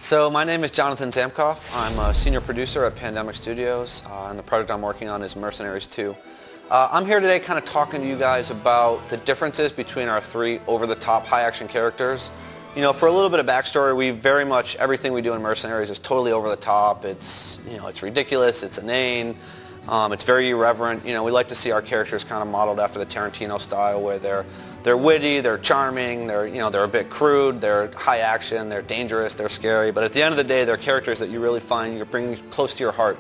So my name is Jonathan Zamkoff. I'm a senior producer at Pandemic Studios, and the project I'm working on is Mercenaries 2. I'm here today kind of talking to you guys about the differences between our three over-the-top high-action characters. You know, for a little bit of backstory, we very much, everything we do in Mercenaries is totally over the top. It's, you know, it's ridiculous, it's inane, it's very irreverent. You know, we like to see our characters kind of modeled after the Tarantino style, where they're witty, they're charming, they're a bit crude, they're high action, they're dangerous, they're scary, but at the end of the day, they're characters that you really find you're bringing close to your heart.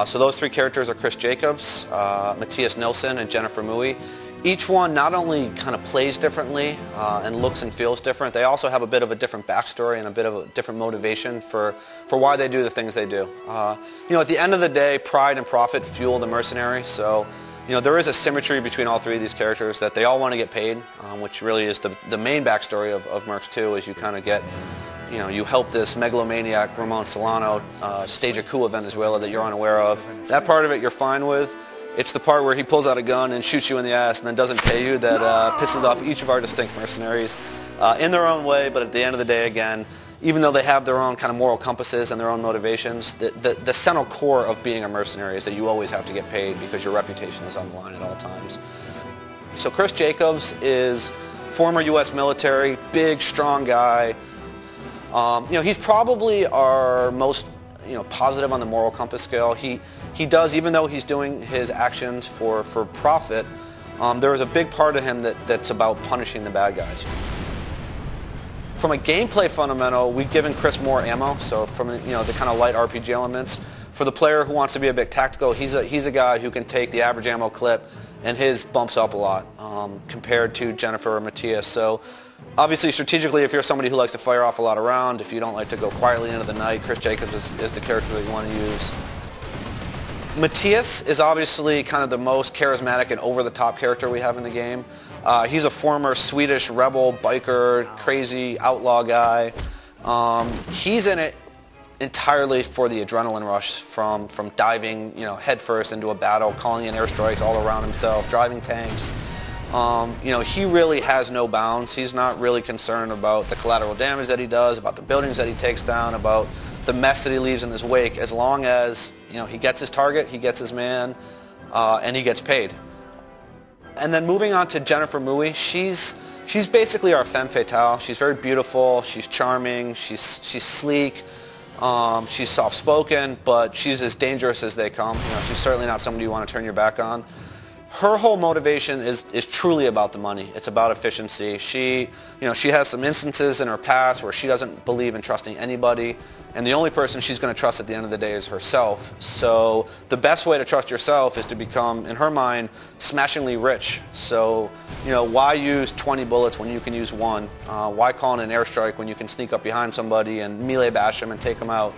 So those three characters are Chris Jacobs, Matthias Nilsson, and Jennifer Mui. Each one not only kind of plays differently and looks and feels different, they also have a bit of a different backstory and a bit of a different motivation for why they do the things they do. You know, at the end of the day, pride and profit fuel the mercenary, so you know, there is a symmetry between all three of these characters, that they all want to get paid, which really is the main backstory of Mercs 2, is you kind of get, you know, you help this megalomaniac Ramon Solano stage a coup of Venezuela that you're unaware of. That part of it you're fine with. It's the part where he pulls out a gun and shoots you in the ass and then doesn't pay you that pisses off each of our distinct mercenaries in their own way, but at the end of the day, again, even though they have their own kind of moral compasses and their own motivations, the central core of being a mercenary is that you always have to get paid because your reputation is on the line at all times. So Chris Jacobs is former U.S. military, big, strong guy. You know, he's probably our most, you know, positive on the moral compass scale. He does, even though he's doing his actions for profit, there is a big part of him that's about punishing the bad guys. From a gameplay fundamental, we've given Chris more ammo, so from, you know, the kind of light RPG elements. For the player who wants to be a bit tactical, he's a guy who can take the average ammo clip, and his bumps up a lot compared to Jennifer or Matthias. So obviously, strategically, if you're somebody who likes to fire off a lot of round, if you don't like to go quietly into the night, Chris Jacobs is the character that you want to use. Matthias is obviously kind of the most charismatic and over-the-top character we have in the game. He's a former Swedish rebel, biker, crazy outlaw guy. He's in it entirely for the adrenaline rush from diving, you know, headfirst into a battle, calling in airstrikes all around himself, driving tanks. You know, he really has no bounds. He's not really concerned about the collateral damage that he does, about the buildings that he takes down, about the mess that he leaves in his wake, as long as, you know, he gets his target, he gets his man, and he gets paid. And then moving on to Jennifer Mui, she's basically our femme fatale. She's very beautiful, she's charming, she's sleek, she's soft-spoken, but she's as dangerous as they come. You know, she's certainly not somebody you want to turn your back on. Her whole motivation is truly about the money. It's about efficiency. She has some instances in her past where she doesn't believe in trusting anybody, and the only person she's going to trust at the end of the day is herself. So the best way to trust yourself is to become, in her mind, smashingly rich. So, you know, why use 20 bullets when you can use one? Why call in an airstrike when you can sneak up behind somebody and melee bash them and take them out?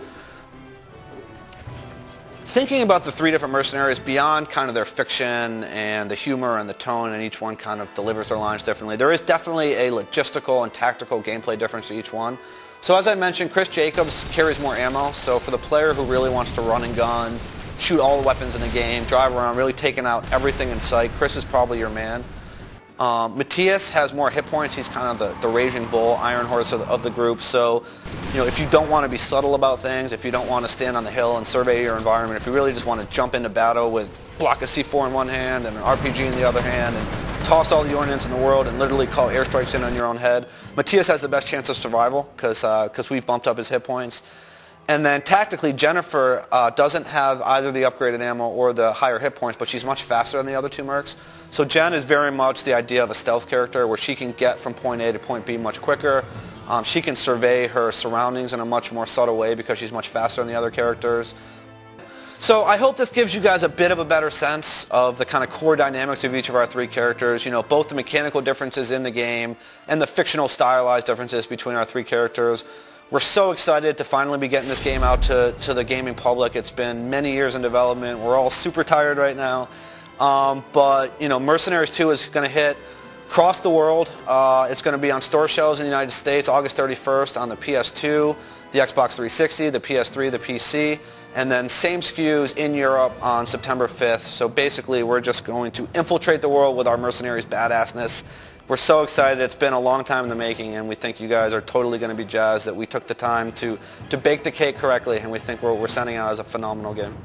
Thinking about the three different mercenaries beyond kind of their fiction and the humor and the tone, and each one kind of delivers their lines differently, there is definitely a logistical and tactical gameplay difference to each one. So as I mentioned, Chris Jacobs carries more ammo, so for the player who really wants to run and gun, shoot all the weapons in the game, drive around, really taking out everything in sight, Chris is probably your man. Matthias has more hit points. He's kind of the raging bull, iron horse of the group. So, you know, if you don't want to be subtle about things, if you don't want to stand on the hill and survey your environment, if you really just want to jump into battle with block of C4 in one hand and an RPG in the other hand and toss all the ordnance in the world and literally call airstrikes in on your own head, Matthias has the best chance of survival because we've bumped up his hit points. And then tactically, Jennifer doesn't have either the upgraded ammo or the higher hit points, but she's much faster than the other two mercs. So Jen is very much the idea of a stealth character where she can get from point A to point B much quicker. She can survey her surroundings in a much more subtle way because she's much faster than the other characters. So I hope this gives you guys a bit of a better sense of the kind of core dynamics of each of our three characters. You know, both the mechanical differences in the game and the fictional stylized differences between our three characters. We're so excited to finally be getting this game out to the gaming public. It's been many years in development. We're all super tired right now. But, you know, Mercenaries 2 is going to hit across the world. It's going to be on store shelves in the United States August 31st on the PS2, the Xbox 360, the PS3, the PC, and then same SKUs in Europe on September 5th. So basically, we're just going to infiltrate the world with our Mercenaries badassness We're so excited. It's been a long time in the making, and we think you guys are totally going to be jazzed that we took the time to bake the cake correctly, and we think what we're sending out is a phenomenal game.